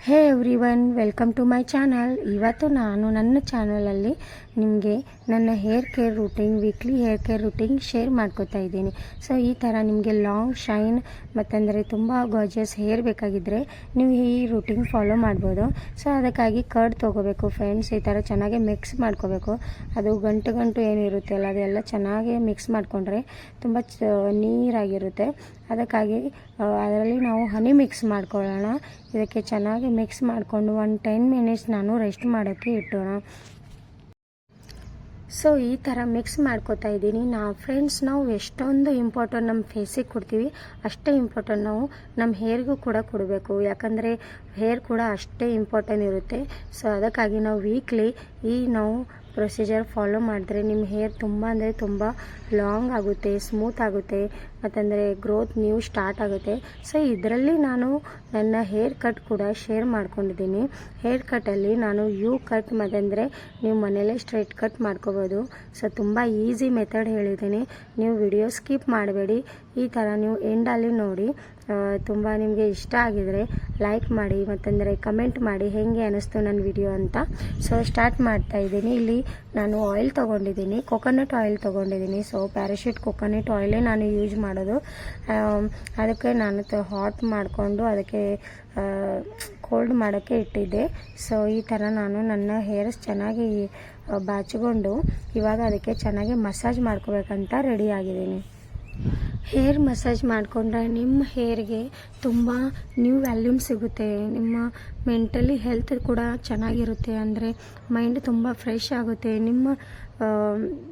Hey everyone, welcome to my channel. ಇವತ್ತು ನಾನು ನನ್ನ ಚಾನಲಲ್ಲಿ ನಿಮಗೆ ನನ್ನ hair care routine, weekly hair care routine share ಮಾಡ್ಕೋತಾ ಇದ್ದೀನಿ. ಸೊ ಈ ಥರ ನಿಮಗೆ ಲಾಂಗ್ ಶೈನ್ ಮತ್ತಂದರೆ ತುಂಬ ಗಾರ್ಜಿಯಸ್ ಹೇರ್ ಬೇಕಾಗಿದ್ದರೆ ನೀವು ಈ ರೂಟೀನ್ ಫಾಲೋ ಮಾಡ್ಬೋದು. ಸೊ ಅದಕ್ಕಾಗಿ ಕರ್ಡ್ ತೊಗೋಬೇಕು ಫ್ರೆಂಡ್ಸ್. ಈ ಥರ ಚೆನ್ನಾಗಿ ಮಿಕ್ಸ್ ಮಾಡ್ಕೋಬೇಕು. ಅದು ಗಂಟು ಏನಿರುತ್ತೆ ಅಲ್ಲ, ಅದೆಲ್ಲ ಚೆನ್ನಾಗಿ ಮಿಕ್ಸ್ ಮಾಡಿಕೊಂಡ್ರೆ ತುಂಬ ನೀರಾಗಿರುತ್ತೆ. ಅದಕ್ಕಾಗಿ ಅದರಲ್ಲಿ ನಾವು ಹನಿ ಮಿಕ್ಸ್ ಮಾಡ್ಕೊಳ್ಳೋಣ. ಇದಕ್ಕೆ ಚೆನ್ನಾಗಿ ಮಿಕ್ಸ್ ಮಾಡಿಕೊಂಡು 10 ಮಿನಿಟ್ಸ್ ನಾನು ರೆಸ್ಟ್ ಮಾಡೋಕ್ಕೆ ಇಟ್ಟೋಣ. ಸೊ ಈ ಥರ ಮಿಕ್ಸ್ ಮಾಡ್ಕೋತಾ ಇದ್ದೀನಿ ಫ್ರೆಂಡ್ಸ್. ನಾವು ಎಷ್ಟೊಂದು ಇಂಪಾರ್ಟೆಂಟ್ ನಮ್ಮ ಫೇಸಿಗೆ ಕೊಡ್ತೀವಿ, ಅಷ್ಟೇ ಇಂಪಾರ್ಟೆಂಟ್ ನಾವು ನಮ್ಮ ಹೇರ್ಗೂ ಕೂಡ ಕೊಡಬೇಕು. ಯಾಕಂದರೆ ಹೇರ್ ಕೂಡ ಅಷ್ಟೇ ಇಂಪಾರ್ಟೆಂಟ್ ಇರುತ್ತೆ. ಸೊ ಅದಕ್ಕಾಗಿ ನಾವು ವೀಕ್ಲಿ ನಾವು ಪ್ರೊಸೀಜರ್ ಫಾಲೋ ಮಾಡಿದ್ರೆ ನಿಮ್ಮ ಹೇರ್ ತುಂಬ ಅಂದರೆ ತುಂಬ ಲಾಂಗ್ ಆಗುತ್ತೆ, ಸ್ಮೂತ್ ಆಗುತ್ತೆ, ಮತ್ತಂದರೆ ಗ್ರೋತ್ ನ್ಯೂ ಸ್ಟಾರ್ಟ್ ಆಗುತ್ತೆ. ಸೊ ಇದರಲ್ಲಿ ನಾನು ನನ್ನ ಹೇರ್ ಕಟ್ ಕೂಡ ಶೇರ್ ಮಾಡ್ಕೊಂಡಿದ್ದೀನಿ. ಹೇರ್ ಕಟ್ಟಲ್ಲಿ ನಾನು ಯು ಕಟ್ ಮತ್ತಂದರೆ ನೀವು ಮನೇಲೇ ಸ್ಟ್ರೈಟ್ ಕಟ್ ಮಾಡ್ಕೋಬೋದು. ಸೊ ತುಂಬ ಈಸಿ ಮೆಥಡ್ ಹೇಳಿದ್ದೀನಿ. ನೀವು ವಿಡಿಯೋ ಸ್ಕಿಪ್ ಮಾಡಬೇಡಿ. ಈ ಥರ ನೀವು ಎಂಡಲ್ಲಿ ನೋಡಿ. ತುಂಬ ನಿಮಗೆ ಇಷ್ಟ ಆಗಿದರೆ ಲೈಕ್ ಮಾಡಿ, ಮತ್ತಂದರೆ ಕಮೆಂಟ್ ಮಾಡಿ ಹೇಗೆ ಅನ್ನಿಸ್ತು ನನ್ನ ವಿಡಿಯೋ ಅಂತ. ಸೊ ಸ್ಟಾರ್ಟ್ ಮಾಡ್ತಾ ಇದ್ದೀನಿ. ಇಲ್ಲಿ ನಾನು ಆಯಿಲ್ ತೊಗೊಂಡಿದ್ದೀನಿ, ಕೊಕೊನಟ್ ಆಯಿಲ್ ತೊಗೊಂಡಿದ್ದೀನಿ. ಸೊ ಪ್ಯಾರಾಶೂಟ್ ಕೊಕೊನಟ್ ಆಯಿಲೇ ನಾನು ಯೂಸ್ ಮಾಡೋದು. ಅದಕ್ಕೆ ನಾನು ಹಾಟ್ ಮಾಡಿಕೊಂಡು ಅದಕ್ಕೆ ಕೋಲ್ಡ್ ಮಾಡೋಕ್ಕೆ ಇಟ್ಟಿದ್ದೆ. ಸೊ ಈ ಥರ ನಾನು ನನ್ನ ಹೇರ್ಸ್ ಚೆನ್ನಾಗಿ ಬಾಚಿಕೊಂಡು ಇವಾಗ ಅದಕ್ಕೆ ಚೆನ್ನಾಗಿ ಮಸಾಜ್ ಮಾಡ್ಕೋಬೇಕಂತ ರೆಡಿ ಆಗಿದ್ದೀನಿ. ಹೇರ್ ಮಸಾಜ್ ಮಾಡಿಕೊಂಡ್ರೆ ನಿಮ್ಮ ಹೇರ್ಗೆ ತುಂಬ ನ್ಯೂ ವ್ಯಾಲ್ಯೂಮ್ ಸಿಗುತ್ತೆ. ನಿಮ್ಮ ಮೆಂಟಲಿ ಹೆಲ್ತ್ ಕೂಡ ಚೆನ್ನಾಗಿರುತ್ತೆ. ಅಂದರೆ ಮೈಂಡ್ ತುಂಬ ಫ್ರೆಶ್ ಆಗುತ್ತೆ. ನಿಮ್ಮ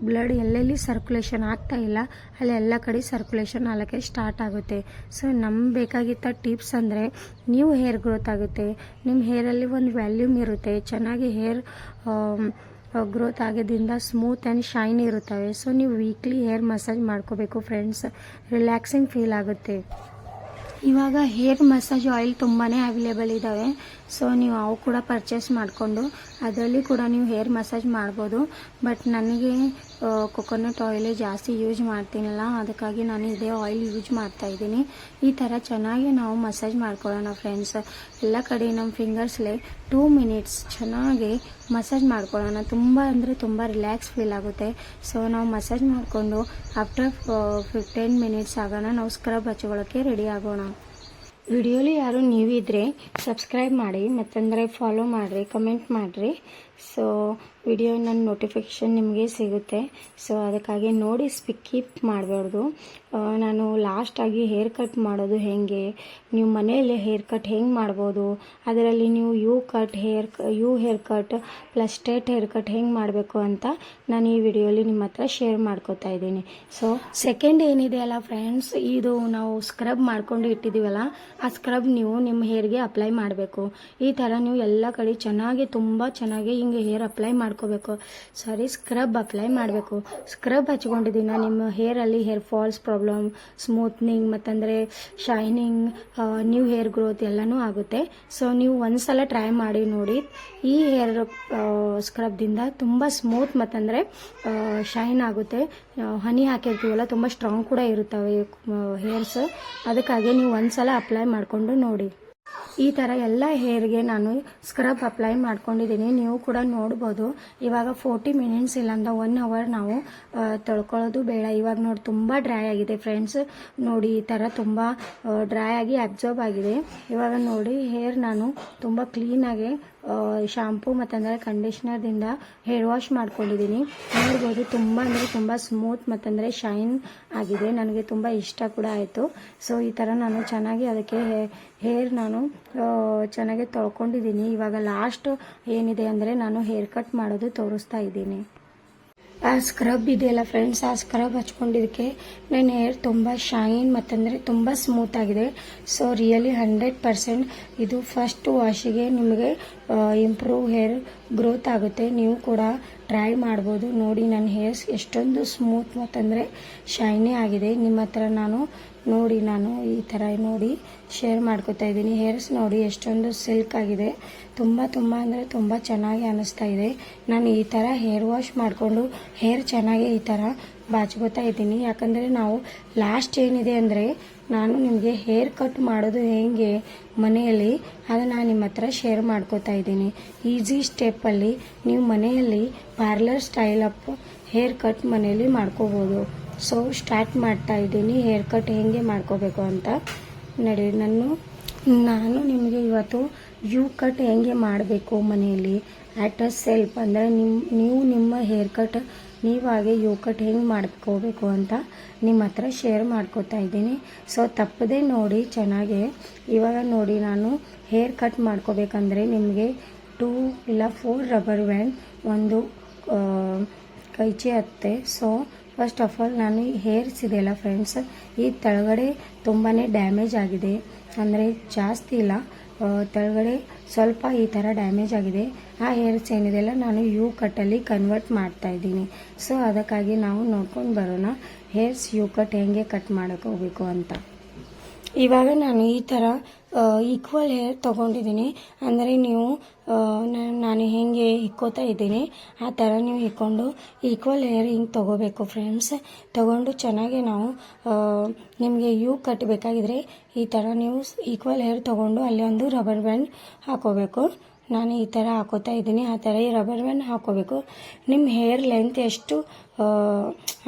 ಬ್ಲಡ್ ಎಲ್ಲೆಲ್ಲಿ ಸರ್ಕ್ಯುಲೇಷನ್ ಆಗ್ತಾ ಇಲ್ಲ ಅಲ್ಲಿ ಎಲ್ಲ ಕಡೆ ಸರ್ಕ್ಯುಲೇಷನ್ ಆಗಕ್ಕೆ ಸ್ಟಾರ್ಟ್ ಆಗುತ್ತೆ. ಸೊ ನಮ್ಗೆ ಬೇಕಾಗಿದ್ದ ಟಿಪ್ಸ್ ಅಂದರೆ ನ್ಯೂ ಹೇರ್ ಗ್ರೋತ್ ಆಗುತ್ತೆ. ನಿಮ್ಮ ಹೇರಲ್ಲಿ ಒಂದು ವ್ಯಾಲ್ಯೂಮ್ ಇರುತ್ತೆ. ಚೆನ್ನಾಗಿ ಹೇರ್ ಗ್ರೋತ್ ಆಗೋದ್ರಿಂದ ಸ್ಮೂತ್ ಆ್ಯಂಡ್ ಶೈನ್ ಇರುತ್ತವೆ. ಸೊ ನೀವು ವೀಕ್ಲಿ ಹೇರ್ ಮಸಾಜ್ ಮಾಡ್ಕೋಬೇಕು ಫ್ರೆಂಡ್ಸ್. ರಿಲ್ಯಾಕ್ಸಿಂಗ್ ಫೀಲ್ ಆಗುತ್ತೆ. ಇವಾಗ ಹೇರ್ ಮಸಾಜ್ ಆಯಿಲ್ ತುಂಬಾ ಅವೈಲೇಬಲ್ ಇದ್ದಾವೆ. ಸೊ ನೀವು ಅವು ಕೂಡ ಪರ್ಚೇಸ್ ಮಾಡಿಕೊಂಡು ಅದರಲ್ಲಿ ಕೂಡ ನೀವು ಹೇರ್ ಮಸಾಜ್ ಮಾಡ್ಬೋದು. ಬಟ್ ನನಗೆ ಕೊಕೊನಟ್ ಆಯಿಲೇ ಜಾಸ್ತಿ ಯೂಸ್ ಮಾಡ್ತೀನಲ್ಲ, ಅದಕ್ಕಾಗಿ ನಾನು ಇದೇ ಆಯಿಲ್ ಯೂಸ್ ಮಾಡ್ತಾಯಿದ್ದೀನಿ. ಈ ಥರ ಚೆನ್ನಾಗಿ ನಾವು ಮಸಾಜ್ ಮಾಡ್ಕೊಳ್ಳೋಣ ಫ್ರೆಂಡ್ಸ್. ಎಲ್ಲ ಕಡೆ ನಮ್ಮ ಫಿಂಗರ್ಸ್ಲೇ 2 ಮಿನಿಟ್ಸ್ ಚೆನ್ನಾಗಿ ಮಸಾಜ್ ಮಾಡ್ಕೊಳ್ಳೋಣ. ತುಂಬ ಅಂದರೆ ತುಂಬ ರಿಲ್ಯಾಕ್ಸ್ ಫೀಲ್ ಆಗುತ್ತೆ. ಸೊ ನಾವು ಮಸಾಜ್ ಮಾಡಿಕೊಂಡು ಆಫ್ಟರ್ 15 ಮಿನಿಟ್ಸ್ ಆಗೋಣ ನಾವು ಸ್ಕ್ರಬ್ ಹಚ್ಕೊಳ್ಳೋಕ್ಕೆ ರೆಡಿ ಆಗೋಣ. ವಿಡಿಯೋಲಿ ಯಾರು ನೀವಿದ್ರೆ ಸಬ್ಸ್ಕ್ರೈಬ್ ಮಾಡಿ, ಮತ್ತಂದರೆ ಫಾಲೋ ಮಾಡಿರಿ, ಕಮೆಂಟ್ ಮಾಡಿರಿ. ಸೊ ವಿಡಿಯೋ ನನ್ನ ನೋಟಿಫಿಕೇಷನ್ ನಿಮಗೆ ಸಿಗುತ್ತೆ. ಸೊ ಅದಕ್ಕಾಗಿ ನೋಡಿ ಸ್ಕಿಪ್ ಮಾಡಬಾರ್ದು. ನಾನು ಲಾಸ್ಟಾಗಿ ಹೇರ್ ಕಟ್ ಮಾಡೋದು ಹೇಗೆ, ನೀವು ಮನೆಯಲ್ಲೇ ಹೇರ್ ಕಟ್ ಹೆಂಗೆ ಮಾಡ್ಬೋದು, ಅದರಲ್ಲಿ ನೀವು U hair cut plus straight hair cut ಹೆಂಗೆ ಮಾಡಬೇಕು ಅಂತ ನಾನು ಈ ವಿಡಿಯೋಲಿ ನಿಮ್ಮ ಹತ್ರ ಶೇರ್ ಮಾಡ್ಕೋತಾ ಇದ್ದೀನಿ. ಸೊ ಸೆಕೆಂಡ್ ಏನಿದೆ ಅಲ್ಲ ಫ್ರೆಂಡ್ಸ್, ಇದು ನಾವು ಸ್ಕ್ರಬ್ ಮಾಡ್ಕೊಂಡು ಇಟ್ಟಿದ್ದೀವಲ್ಲ, ಆ ಸ್ಕ್ರಬ್ ನೀವು ನಿಮ್ಮ ಹೇರ್ಗೆ ಅಪ್ಲೈ ಮಾಡಬೇಕು. ಈ ಥರ ನೀವು ಎಲ್ಲ ಕಡೆ ಚೆನ್ನಾಗಿ ತುಂಬ ಚೆನ್ನಾಗಿ ಹಿಂಗೆ ಹೇರ್ ಅಪ್ಲೈ ಮಾಡ್ಕೋಬೇಕು. ಸ್ಕ್ರಬ್ ಅಪ್ಲೈ ಮಾಡಬೇಕು. ಸ್ಕ್ರಬ್ ಹಚ್ಕೊಂಡಿದ್ದೀನ ನಿಮ್ಮ ಹೇರಲ್ಲಿ ಹೇರ್ ಫಾಲ್ಸ್ ಪ್ರಾಬ್ಲಮ್, ಸ್ಮೂತ್ನಿಂಗ್ ಮತ್ತಂದರೆ ಶೈನಿಂಗ್, ನ್ಯೂ ಹೇರ್ ಗ್ರೋತ್ ಎಲ್ಲನೂ ಆಗುತ್ತೆ. ಸೊ ನೀವು ಒಂದ್ಸಲ ಟ್ರೈ ಮಾಡಿ ನೋಡಿ. ಈ ಹೇರ್ ಸ್ಕ್ರಬ್ದಿಂದ ತುಂಬ ಸ್ಮೂತ್ ಮತ್ತಂದರೆ ಶೈನ್ ಆಗುತ್ತೆ. ಹನಿ ಹಾಕಿರ್ತೀವಲ್ಲ ತುಂಬ ಸ್ಟ್ರಾಂಗ್ ಕೂಡ ಇರುತ್ತವೆ ಹೇರ್ಸ್. ಅದಕ್ಕಾಗಿ ನೀವು ಒಂದ್ಸಲ ಅಪ್ಲೈ ಮಾಡಿಕೊಂಡು ನೋಡಿ. ಈ ಥರ ಎಲ್ಲ ಹೇರ್ಗೆ ನಾನು ಸ್ಕ್ರಬ್ ಅಪ್ಲೈ ಮಾಡ್ಕೊಂಡಿದ್ದೀನಿ. ನೀವು ಕೂಡ ನೋಡ್ಬೋದು. ಇವಾಗ 40 ಮಿನಿಟ್ಸ್ ಇಲ್ಲಾಂದ್ರೆ 1 ಅವರ್ ನಾವು ತೊಳ್ಕೊಳ್ಳೋದು ಬೇಡ. ಇವಾಗ ನೋಡಿ ತುಂಬ ಡ್ರೈ ಆಗಿದೆ ಫ್ರೆಂಡ್ಸ್. ನೋಡಿ ಈ ಥರ ತುಂಬ ಡ್ರೈ ಆಗಿ ಅಬ್ಸರ್ವ್ ಆಗಿದೆ. ಇವಾಗ ನೋಡಿ ಹೇರ್ ನಾನು ತುಂಬ ಕ್ಲೀನಾಗಿ ಶಾಂಪೂ ಮತ್ತಂದರೆ ಕಂಡೀಷ್ನರ್ದಿಂದ ಹೇರ್ ವಾಶ್ ಮಾಡ್ಕೊಂಡಿದ್ದೀನಿ. ನೋಡ್ಬೋದು ತುಂಬ ಅಂದರೆ ತುಂಬ ಸ್ಮೂತ್ ಮತ್ತಂದರೆ ಶೈನ್ ಆಗಿದೆ. ನನಗೆ ತುಂಬ ಇಷ್ಟ ಕೂಡ ಆಯಿತು. ಸೊ ಈ ಥರ ನಾನು ಚೆನ್ನಾಗಿ ಅದಕ್ಕೆ ಹೇರ್ ನಾನು ಚೆನ್ನಾಗಿ ತೊಳ್ಕೊಂಡಿದ್ದೀನಿ. ಇವಾಗ ಲಾಸ್ಟ್ ಏನಿದೆ ಅಂದರೆ ನಾನು ಹೇರ್ ಕಟ್ ಮಾಡೋದು ತೋರಿಸ್ತಾ ಇದ್ದೀನಿ. ಆ ಸ್ಕ್ರಬ್ ಇದೆಯಲ್ಲ ಫ್ರೆಂಡ್ಸ್, ಆ ಸ್ಕ್ರಬ್ ಹಚ್ಕೊಂಡಿದ್ದಕ್ಕೆ ನನ್ನ ಹೇರ್ ತುಂಬ ಶೈನ್ ಮತ್ತಂದರೆ ತುಂಬ ಸ್ಮೂತ್ ಆಗಿದೆ. ಸೊ ರಿಯಲಿ 100% ಇದು ಫಸ್ಟ್ ವಾಶಿಗೆ ನಿಮಗೆ ಇಂಪ್ರೂವ್ ಹೇರ್ ಗ್ರೋತ್ ಆಗುತ್ತೆ. ನೀವು ಕೂಡ ಟ್ರೈ ಮಾಡ್ಬೋದು. ನೋಡಿ ನನ್ನ ಹೇರ್ಸ್ ಎಷ್ಟೊಂದು ಸ್ಮೂತ್ ಮತ್ತಂದರೆ ಶೈನಿ ಆಗಿದೆ. ನಿಮ್ಮ ಹತ್ರ ನಾನು ಈ ಥರ ನೋಡಿ ಶೇರ್ ಮಾಡ್ಕೋತಾ ಇದ್ದೀನಿ. ಹೇರ್ಸ್ ನೋಡಿ ಎಷ್ಟೊಂದು ಸಿಲ್ಕ್ ಆಗಿದೆ. ತುಂಬ ಅಂದರೆ ತುಂಬ ಚೆನ್ನಾಗಿ ಅನ್ನಿಸ್ತಾ ಇದೆ. ನಾನು ಈ ಥರ ಹೇರ್ ವಾಶ್ ಮಾಡಿಕೊಂಡು ಹೇರ್ ಚೆನ್ನಾಗಿ ಈ ಥರ ಬಾಚ್ಕೋತಾ ಇದ್ದೀನಿ. ಯಾಕಂದರೆ ನಾವು ಲಾಸ್ಟ್ ಏನಿದೆ ಅಂದರೆ ನಾನು ನಿಮಗೆ ಹೇರ್ ಕಟ್ ಮಾಡೋದು ಹೇಗೆ ಮನೆಯಲ್ಲಿ ಅದನ್ನು ನಾನು ನಿಮ್ಮ ಹತ್ರ ಶೇರ್ ಮಾಡ್ಕೋತಾ ಇದ್ದೀನಿ. ಈಸಿ ಸ್ಟೆಪ್ಪಲ್ಲಿ ನೀವು ಮನೆಯಲ್ಲಿ parlour style up hair cut ಮನೆಯಲ್ಲಿ ಮಾಡ್ಕೋಬೋದು. ಸೊ ಸ್ಟಾರ್ಟ್ ಮಾಡ್ತಾ ಇದ್ದೀನಿ ಹೇರ್ ಕಟ್ ಹೇಗೆ ಮಾಡ್ಕೋಬೇಕು ಅಂತ. ನಡಿ, ನಾನು ನಿಮಗೆ ಇವತ್ತು ಯು ಕಟ್ ಹೇಗೆ ಮಾಡಬೇಕು ಮನೆಯಲ್ಲಿ ಆ್ಯಟ್ ಅ ಸೆಲ್ಫ್ ಅಂದರೆ ನೀವು ನಿಮ್ಮ ಹೇರ್ ಕಟ್ ನೀವಾಗೆ ಯು ಕಟ್ ಹೆಂಗೆ ಮಾಡ್ಕೋಬೇಕು ಅಂತ ನಿಮ್ಮ ಹತ್ರ ಶೇರ್ ಮಾಡ್ಕೋತಾ ಇದ್ದೀನಿ. ಸೊ ತಪ್ಪದೇ ನೋಡಿ ಚೆನ್ನಾಗೆ. ಇವಾಗ ನೋಡಿ, ನಾನು ಹೇರ್ ಕಟ್ ಮಾಡ್ಕೋಬೇಕಂದ್ರೆ ನಿಮಗೆ 2 ಇಲ್ಲ 4 ರಬ್ಬರ್ ಬ್ಯಾಂಡ್, ಒಂದು ಕೈಚಿ ಹತ್ತೆ. ಸೊ ಫಸ್ಟ್ ಆಫ್ ಆಲ್ ನಾನು ಈ ಹೇರ್ಸ್ ಇದೆಯಲ್ಲ ಫ್ರೆಂಡ್ಸ್, ಈ ಕೆಳಗಡೆ ತುಂಬಾ ಡ್ಯಾಮೇಜ್ ಆಗಿದೆ. ಅಂದರೆ ಜಾಸ್ತಿ ಇಲ್ಲ, ಕೆಳಗಡೆ ಸ್ವಲ್ಪ ಈ ಥರ ಡ್ಯಾಮೇಜ್ ಆಗಿದೆ. ಆ ಹೇರ್ಸ್ ಏನಿದೆಯಲ್ಲ ನಾನು ಯು ಕಟ್ಟಲ್ಲಿ ಕನ್ವರ್ಟ್ ಮಾಡ್ತಾ ಇದ್ದೀನಿ. ಸೊ ಅದಕ್ಕಾಗಿ ನಾವು ನೋಡ್ಕೊಂಡು ಬರೋಣ ಹೇರ್ಸ್ ಯು ಕಟ್ ಹೇಗೆ ಕಟ್ ಮಾಡೋಕೆ ಹೋಗಬೇಕು ಅಂತ. ಇವಾಗ ನಾನು ಈ ಥರ ಈಕ್ವಲ್ ಹೇರ್ ತೊಗೊಂಡಿದ್ದೀನಿ. ಅಂದರೆ ನೀವು ನಾನು ಹೇಗೆ ಇಕ್ಕೋತಾ ಇದ್ದೀನಿ ಆ ಥರ ನೀವು ಇಕ್ಕೊಂಡು ಈಕ್ವಲ್ ಹೇರ್ ಹಿಂಗೆ ತೊಗೋಬೇಕು ಫ್ರೆಂಡ್ಸ್. ತೊಗೊಂಡು ಚೆನ್ನಾಗಿ ನಾವು ನಿಮಗೆ ಯು ಕಟ್ ಬೇಕಾಗಿದ್ರೆ ಈ ಥರ ನೀವು ಈಕ್ವಲ್ ಹೇರ್ ತೊಗೊಂಡು ಅಲ್ಲಿ ಒಂದು ರಬ್ಬರ್ ಬ್ಯಾಂಡ್ ಹಾಕೋಬೇಕು. ನಾನು ಈ ಥರ ಹಾಕೋತಾ ಇದ್ದೀನಿ. ಆ ಥರ ಈ ರಬ್ಬರ್ ಬ್ಯಾಂಡ್ ಹಾಕೋಬೇಕು. ನಿಮ್ಮ ಹೇರ್ ಲೆಂತ್ ಎಷ್ಟು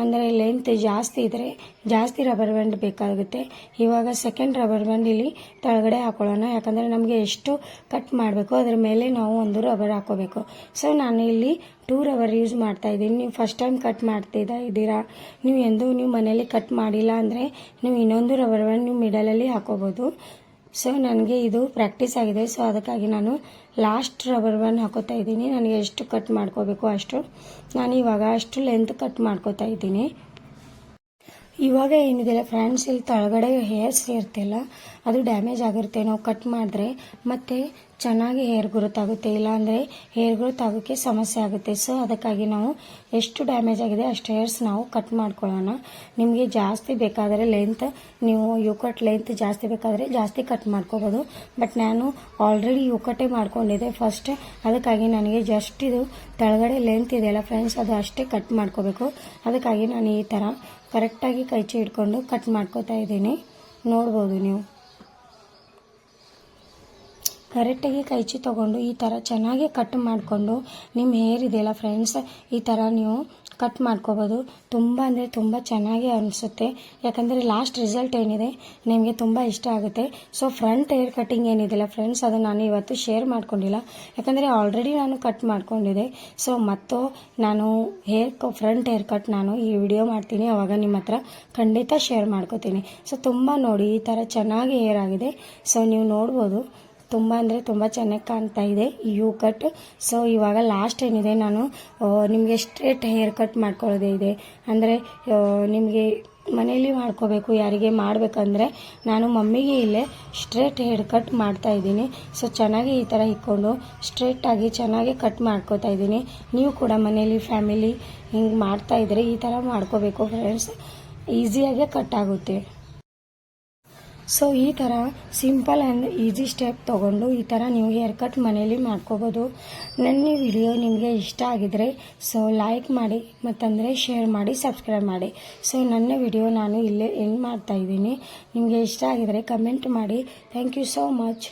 ಅಂದರೆ ಲೆಂತ್ ಜಾಸ್ತಿ ಇದ್ದರೆ ಜಾಸ್ತಿ ರಬ್ಬರ್ ಬ್ಯಾಂಡ್ ಬೇಕಾಗುತ್ತೆ. ಇವಾಗ ಸೆಕೆಂಡ್ ರಬ್ಬರ್ ಬ್ಯಾಂಡ್ ಇಲ್ಲಿ ಕೆಳಗಡೆ ಹಾಕೊಳ್ಳೋಣ. ಯಾಕಂದರೆ ನಮಗೆ ಎಷ್ಟು ಕಟ್ ಮಾಡಬೇಕು ಅದರ ಮೇಲೆ ನಾವು ಒಂದು ರಬ್ಬರ್ ಹಾಕೋಬೇಕು. ಸೊ ನಾನು ಇಲ್ಲಿ 2 ರಬ್ಬರ್ ಯೂಸ್ ಮಾಡ್ತಾ ಇದ್ದೀನಿ. ನೀವು ಫಸ್ಟ್ ಟೈಮ್ ಕಟ್ ಮಾಡ್ತಿದ್ದೀರಾ, ನೀವು ಎಂದೂ ನೀವು ಮನೇಲಿ ಕಟ್ ಮಾಡಿಲ್ಲ ಅಂದರೆ ನೀವು ಇನ್ನೊಂದು ರಬ್ಬರ್ ಬ್ಯಾಂಡ್ ನೀವು ಮಿಡಲಲ್ಲಿ ಹಾಕೋಬೋದು. ಸೊ ನನಗೆ ಇದು ಪ್ರಾಕ್ಟೀಸ್ ಆಗಿದೆ. ಸೊ ಅದಕ್ಕಾಗಿ ನಾನು ಲಾಸ್ಟ್ ರಬ್ಬರ್ ಬ್ಯಾಂಡ್ ಹಾಕೋತಾ ಇದ್ದೀನಿ. ನನಗೆ ಎಷ್ಟು ಕಟ್ ಮಾಡ್ಕೋಬೇಕು ಅಷ್ಟು ನಾನು ಇವಾಗ ಅಷ್ಟು ಲೆಂತ್ ಕಟ್ ಮಾಡ್ಕೋತಾ ಇದ್ದೀನಿ. ಇವಾಗ ಏನಿದೆಯಲ್ಲ ಫ್ರೆಂಡ್ಸ್, ಇಲ್ಲಿ ಕೆಳಗಡೆ ಹೇರ್ಸ್ ಇರ್ತಿಲ್ಲ, ಅದು ಡ್ಯಾಮೇಜ್ ಆಗಿರುತ್ತೆ. ನಾವು ಕಟ್ ಮಾಡಿದ್ರೆ ಮತ್ತೆ ಚೆನ್ನಾಗಿ ಹೇರ್ ಗ್ರೋತ್ ಆಗುತ್ತೆ, ಇಲ್ಲಾಂದರೆ ಹೇರ್ ಗ್ರೋತ್ ಆಗೋಕ್ಕೆ ಸಮಸ್ಯೆ ಆಗುತ್ತೆ. ಸೊ ಅದಕ್ಕಾಗಿ ನಾವು ಎಷ್ಟು ಡ್ಯಾಮೇಜ್ ಆಗಿದೆ ಅಷ್ಟು ಹೇರ್ಸ್ ನಾವು ಕಟ್ ಮಾಡ್ಕೊಳ್ಳೋಣ. ನಿಮಗೆ ಜಾಸ್ತಿ ಬೇಕಾದರೆ ಲೆಂತ್, ನೀವು ಯು ಕಟ್ ಲೆಂತ್ ಜಾಸ್ತಿ ಬೇಕಾದರೆ ಜಾಸ್ತಿ ಕಟ್ ಮಾಡ್ಕೋಬೋದು. ಬಟ್ ನಾನು ಆಲ್ರೆಡಿ ಯು ಕಟ್ಟೇ ಮಾಡ್ಕೊಂಡಿದ್ದೆ ಫಸ್ಟ್, ಅದಕ್ಕಾಗಿ ನನಗೆ ಜಸ್ಟ್ ಇದು ಕೆಳಗಡೆ ಲೆಂತ್ ಇದೆಯಲ್ಲ ಫ್ರೆಂಡ್ಸ್, ಅದು ಅಷ್ಟೇ ಕಟ್ ಮಾಡ್ಕೋಬೇಕು. ಅದಕ್ಕಾಗಿ ನಾನು ಈ ಥರ ಕರೆಕ್ಟಾಗಿ ಕೈಚಿ ಹಿಡ್ಕೊಂಡು ಕಟ್ ಮಾಡ್ಕೋತಾ ಇದ್ದೀನಿ. ನೋಡ್ಬೋದು ನೀವು ಕರೆಕ್ಟಾಗಿ ಕೈಚಿ ತೊಗೊಂಡು ಈ ಥರ ಚೆನ್ನಾಗಿ ಕಟ್ ಮಾಡಿಕೊಂಡು ನಿಮ್ಮ ಹೇರ್ ಇದೆಯಲ್ಲ ಫ್ರೆಂಡ್ಸ್, ಈ ಥರ ನೀವು ಕಟ್ ಮಾಡ್ಕೋಬೋದು. ತುಂಬ ಅಂದರೆ ತುಂಬ ಚೆನ್ನಾಗಿ ಅನಿಸುತ್ತೆ. ಯಾಕಂದರೆ ಲಾಸ್ಟ್ ರಿಸಲ್ಟ್ ಏನಿದೆ ನಿಮಗೆ ತುಂಬ ಇಷ್ಟ ಆಗುತ್ತೆ. ಸೊ ಫ್ರಂಟ್ ಹೇರ್ ಕಟ್ಟಿಂಗ್ ಏನಿದೆಯಲ್ಲ ಫ್ರೆಂಡ್ಸ್, ಅದು ನಾನು ಇವತ್ತು ಶೇರ್ ಮಾಡ್ಕೊಂಡಿಲ್ಲ. ಯಾಕಂದರೆ ಆಲ್ರೆಡಿ ನಾನು ಕಟ್ ಮಾಡ್ಕೊಂಡಿದ್ದೆ. ಸೊ ಮತ್ತು ನಾನು ಫ್ರಂಟ್ ಹೇರ್ ಕಟ್ ನಾನು ಈ ವಿಡಿಯೋ ಮಾಡ್ತೀನಿ, ಅವಾಗ ನಿಮ್ಮ ಹತ್ರ ಖಂಡಿತ ಶೇರ್ ಮಾಡ್ಕೋತೀನಿ. ಸೊ ತುಂಬ ನೋಡಿ ಈ ಥರ ಚೆನ್ನಾಗಿ ಹೇರ್ ಆಗಿದೆ. ಸೊ ನೀವು ನೋಡ್ಬೋದು ತುಂಬ ಅಂದರೆ ತುಂಬ ಚೆನ್ನಾಗಿ ಕಾಣ್ತಾ ಇದೆ ಯು ಕಟ್. ಸೊ ಇವಾಗ ಲಾಸ್ಟ್ ಏನಿದೆ, ನಾನು ನಿಮಗೆ ಸ್ಟ್ರೇಟ್ ಹೇರ್ ಕಟ್ ಮಾಡ್ಕೊಳ್ಳೋದೇ ಇದೆ. ಅಂದರೆ ನಿಮಗೆ ಮನೆಯಲ್ಲಿ ಮಾಡ್ಕೋಬೇಕು, ಯಾರಿಗೆ ಮಾಡಬೇಕಂದ್ರೆ ನಾನು ಮಮ್ಮಿಗೆ ಇಲ್ಲೇ ಸ್ಟ್ರೇಟ್ ಹೇರ್ ಕಟ್ ಮಾಡ್ತಾ ಇದ್ದೀನಿ. ಸೊ ಚೆನ್ನಾಗಿ ಈ ಥರ ಇಟ್ಕೊಂಡು ಸ್ಟ್ರೇಟಾಗಿ ಚೆನ್ನಾಗಿ ಕಟ್ ಮಾಡ್ಕೋತಾ ಇದ್ದೀನಿ. ನೀವು ಕೂಡ ಮನೆಯಲ್ಲಿ ಫ್ಯಾಮಿಲಿ ಹಿಂಗೆ ಮಾಡ್ತಾ ಇದ್ರೆ ಈ ಥರ ಮಾಡ್ಕೋಬೇಕು ಫ್ರೆಂಡ್ಸ್, ಈಸಿಯಾಗೆ ಕಟ್ ಆಗುತ್ತೆ. ಸೊ ಈ ಥರ ಸಿಂಪಲ್ ಆ್ಯಂಡ್ ಈಸಿ ಸ್ಟೆಪ್ ತೊಗೊಂಡು ಈ ಥರ ನೀವು ಹೇರ್ ಕಟ್ ಮನೇಲಿ ಮಾಡ್ಕೋಬೋದು. ನನ್ನ ವಿಡಿಯೋ ನಿಮಗೆ ಇಷ್ಟ ಆಗಿದರೆ ಸೊ ಲೈಕ್ ಮಾಡಿ, ಮತ್ತಂದರೆ ಶೇರ್ ಮಾಡಿ, ಸಬ್ಸ್ಕ್ರೈಬ್ ಮಾಡಿ. ಸೊ ನನ್ನ ವಿಡಿಯೋ ನಾನು ಇಲ್ಲೇ ಎಂಡ್ ಮಾಡ್ತಾ ಇದ್ದೀನಿ. ನಿಮಗೆ ಇಷ್ಟ ಆಗಿದರೆ ಕಮೆಂಟ್ ಮಾಡಿ. Thank you so much.